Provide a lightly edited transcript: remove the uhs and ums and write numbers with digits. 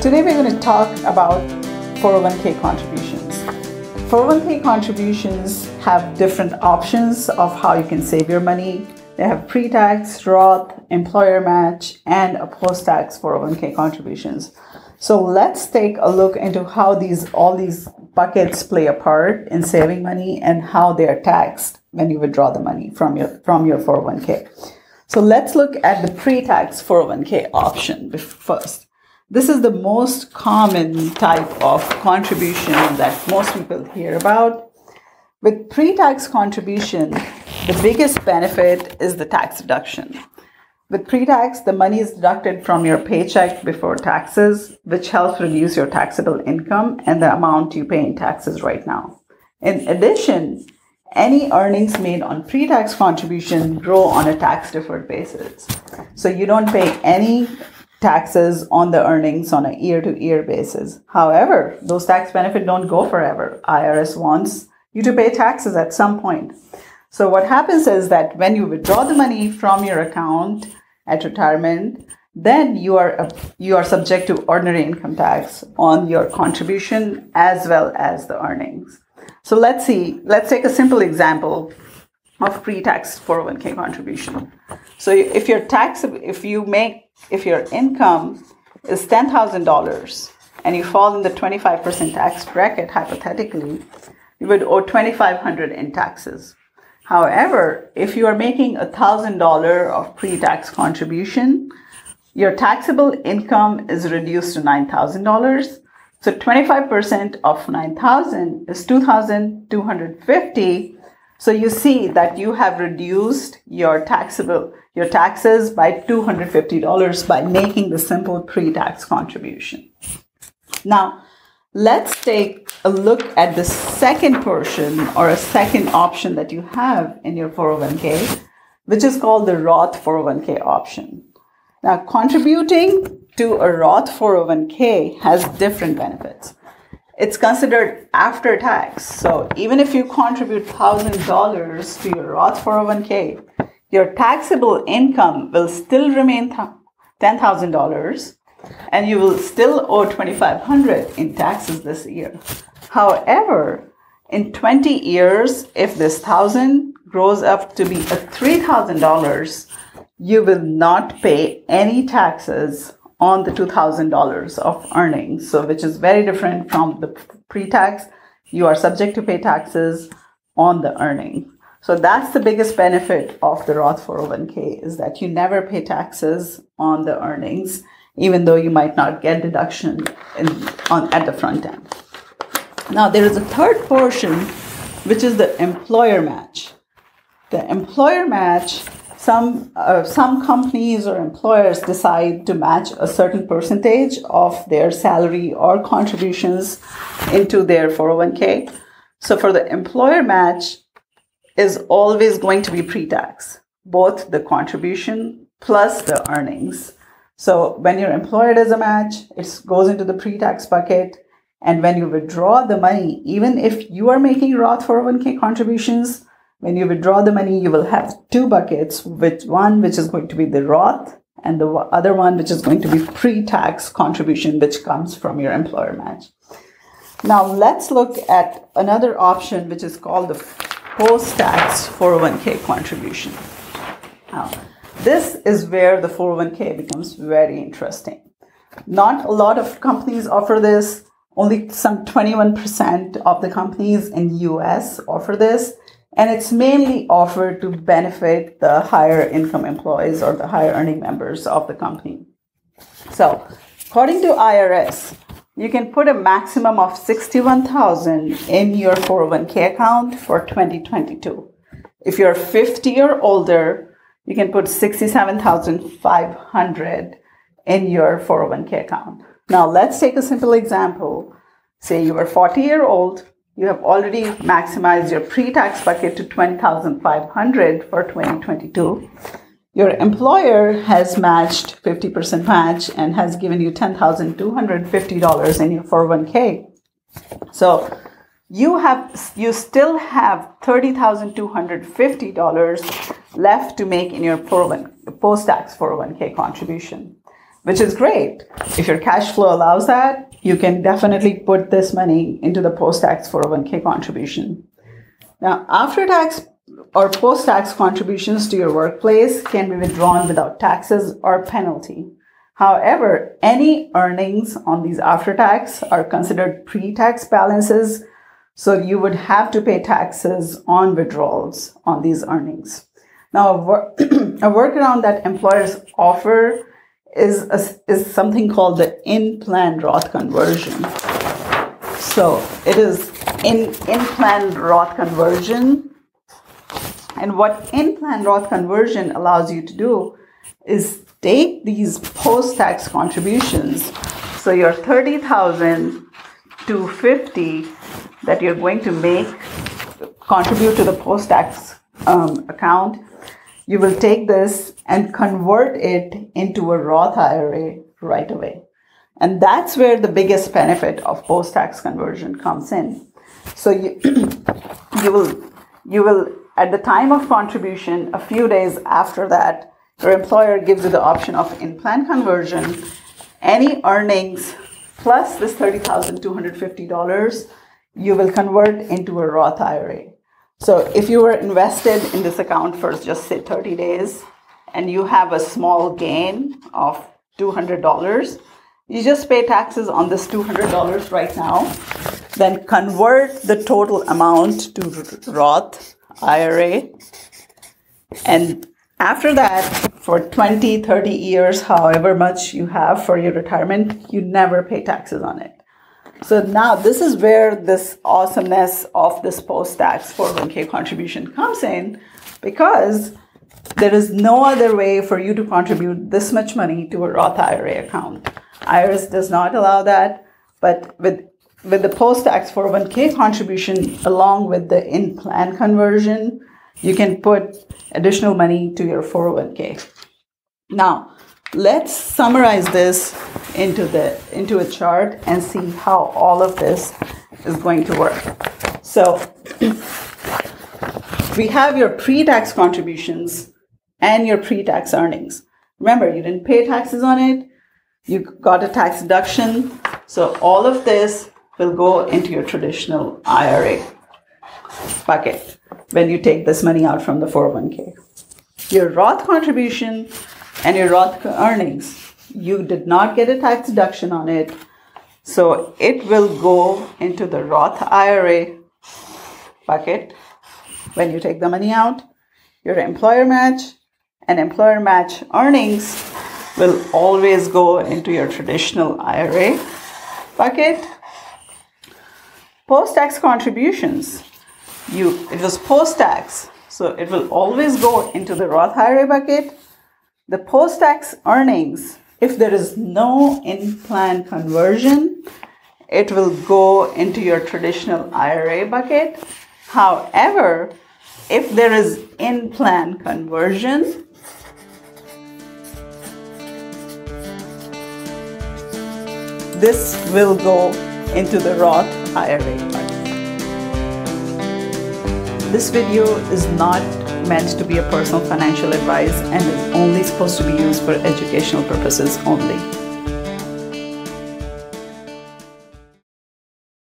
Today we're going to talk about 401k contributions. 401k contributions have different options of how you can save your money. They have pre-tax, Roth, employer match, and a post-tax 401k contributions. So let's take a look into how all these buckets play a part in saving money and how they are taxed when you withdraw the money from your 401k. So let's look at the pre-tax 401k option first. This is the most common type of contribution that most people hear about. With pre-tax contribution, the biggest benefit is the tax deduction. With pre-tax, the money is deducted from your paycheck before taxes, which helps reduce your taxable income and the amount you pay in taxes right now. In addition, any earnings made on pre-tax contribution grow on a tax-deferred basis. So you don't pay any taxes on the earnings on a year-to-year basis. However, those tax benefits don't go forever. IRS wants you to pay taxes at some point. So what happens is that when you withdraw the money from your account at retirement, then you are subject to ordinary income tax on your contribution as well as the earnings. So let's take a simple example of pre-tax 401k contribution. So if your income is $10,000 and you fall in the 25% tax bracket, hypothetically, you would owe $2,500 in taxes. However, if you are making $1,000 of pre-tax contribution, your taxable income is reduced to $9,000. So 25% of $9,000 is $2,250. So you see that you have reduced your taxes by $250 by making the simple pre-tax contribution. Now, let's take a look at the second portion or a second option that you have in your 401k, which is called the Roth 401k option. Now, contributing to a Roth 401k has different benefits. It's considered after tax. So even if you contribute $1,000 to your Roth 401k, your taxable income will still remain $10,000 and you will still owe $2,500 in taxes this year. However, in 20 years, if this $1,000 grows up to be $3,000, you will not pay any taxes on the $2,000 of earnings, so which is very different from the pre-tax. You are subject to pay taxes on the earning. So that's the biggest benefit of the Roth 401k, is that you never pay taxes on the earnings, even though you might not get deduction at the front end. Now there is a third portion, which is the employer match. The employer match, some companies or employers decide to match a certain percentage of their salary or contributions into their 401k. So for the employer match is always going to be pre-tax, both the contribution plus the earnings. So when your employer does a match, it goes into the pre-tax bucket. And when you withdraw the money, even if you are making Roth 401k contributions, when you withdraw the money, you will have two buckets, which is going to be the Roth and the other one, which is going to be pre-tax contribution, which comes from your employer match. Now, let's look at another option, which is called the post-tax 401k contribution. Now, this is where the 401k becomes very interesting. Not a lot of companies offer this. Only some 21% of the companies in the US offer this. And it's mainly offered to benefit the higher income employees or the higher earning members of the company. So, according to IRS, you can put a maximum of $61,000 in your 401k account for 2022. If you're 50 or older, you can put $67,500 in your 401k account. Now, let's take a simple example. Say you are 40-year-old. You have already maximized your pre-tax bucket to $20,500 for 2022. Your employer has matched 50% match and has given you $10,250 in your 401k. So you still have $30,250 left to make in your post-tax 401k contribution. which is great. If your cash flow allows that, you can definitely put this money into the post-tax 401k contribution. Now, after-tax or post-tax contributions to your workplace can be withdrawn without taxes or penalty. However, any earnings on these after-tax are considered pre-tax balances, so you would have to pay taxes on withdrawals on these earnings. Now, a workaround that employers offer is something called the in-plan Roth conversion. So it is in-plan Roth conversion. And what in-plan Roth conversion allows you to do is take these post-tax contributions. So your $30,000 to $50,000 that you're going to contribute to the post-tax account, you will take this and convert it into a Roth IRA right away. And that's where the biggest benefit of post-tax conversion comes in. So you will at the time of contribution, a few days after that, your employer gives you the option of in-plan conversion. Any earnings plus this $30,250, you will convert into a Roth IRA. So if you were invested in this account for just say 30 days and you have a small gain of $200, you just pay taxes on this $200 right now, then convert the total amount to Roth IRA. And after that, for 20, 30 years, however much you have for your retirement, you never pay taxes on it. So now this is where this awesomeness of this post-tax 401k contribution comes in, because there is no other way for you to contribute this much money to a Roth IRA account. IRS does not allow that, but with the post-tax 401k contribution along with the in-plan conversion, you can put additional money to your 401k. Now, let's summarize this into a chart and see how all of this is going to work. So we have your pre-tax contributions and your pre-tax earnings. Remember, you didn't pay taxes on it. You got a tax deduction. So all of this will go into your traditional IRA bucket when you take this money out from the 401k. Your Roth contribution and your Roth earnings, you did not get a tax deduction on it, so it will go into the Roth IRA bucket when you take the money out. Your employer match and employer match earnings will always go into your traditional IRA bucket. Post-tax contributions, it was post-tax, so it will always go into the Roth IRA bucket. The post-tax earnings, if there is no in-plan conversion, it will go into your traditional IRA bucket. However, if there is in-plan conversion, this will go into the Roth IRA bucket. This video is not meant to be a personal financial advice and is only supposed to be used for educational purposes only.